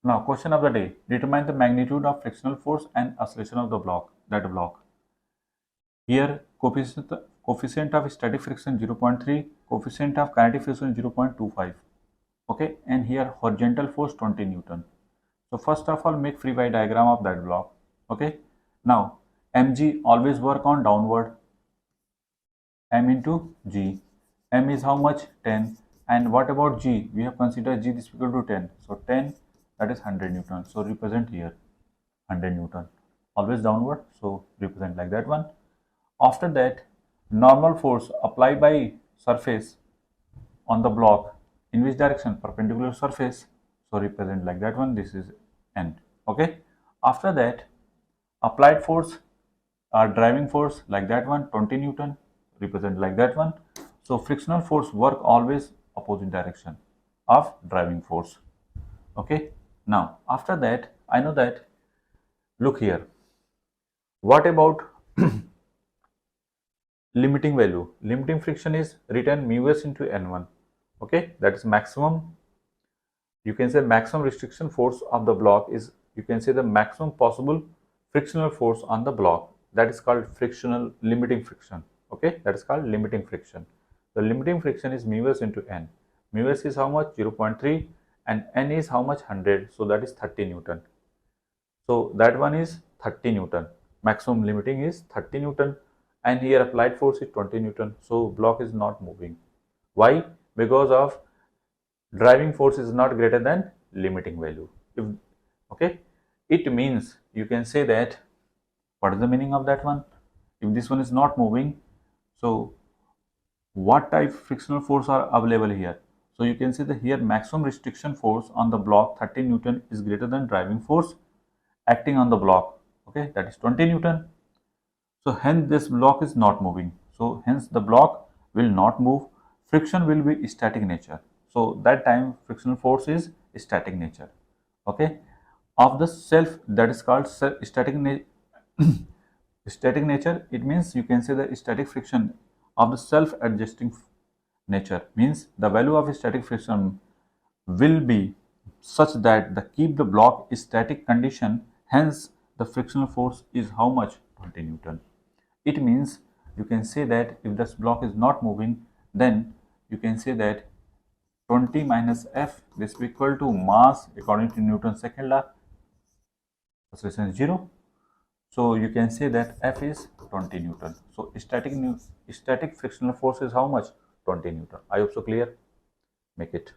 Now, question of the day. Determine the magnitude of frictional force and acceleration of the block. Here, coefficient of static friction 0.3, coefficient of kinetic friction 0.25. Okay, and here horizontal force 20 Newton. So first of all, make free body diagram of that block. Okay, now mg always work on downward. M into g. M is how much? 10. And what about g? We have considered g is equal to 10. So 10, that is 100 Newton. So represent here 100 Newton. Always downward. So represent like that one. After that, normal force applied by surface on the block. In which direction? Perpendicular surface. So represent like that one. This is N. Okay. After that, applied force or driving force like that one, 20 Newton. Represent like that one. So frictional force work always opposite direction of driving force. Okay. Now after that, I know that, look here, what about limiting value? Limiting friction is written μs into n1. Okay, that is maximum, you can say maximum restriction force of the block is, you can say the maximum possible frictional force on the block, that is called frictional limiting friction. Okay, that is called limiting friction. The limiting friction is μs into n. μs is how much? 0.3, and n is how much? 100. So that is 30 Newton. So that one is 30 Newton. Maximum limiting is 30 Newton, and here applied force is 20 Newton. So block is not moving. Why? Because of driving force is not greater than limiting value. Okay, it means you can say that, what is the meaning of that one? If this one is not moving, so what type frictional force are available here? So you can say that here maximum restriction force on the block 30 Newton is greater than driving force acting on the block. Okay, that is 20 Newton. So hence this block is not moving. So hence the block will not move. Friction will be static nature. So that time frictional force is static nature. Okay, of the self, that is called static static nature. It means you can say the static friction of the self-adjusting nature, means the value of static friction will be such that the keep the block static condition. Hence the frictional force is how much? 20 Newton. It means you can say that if this block is not moving, then you can say that 20 minus F, this is equal to mass according to Newton's second law, acceleration is 0. So you can say that F is 20 Newton. So static frictional force is how much? 20 Newton. I hope so clear. Make it.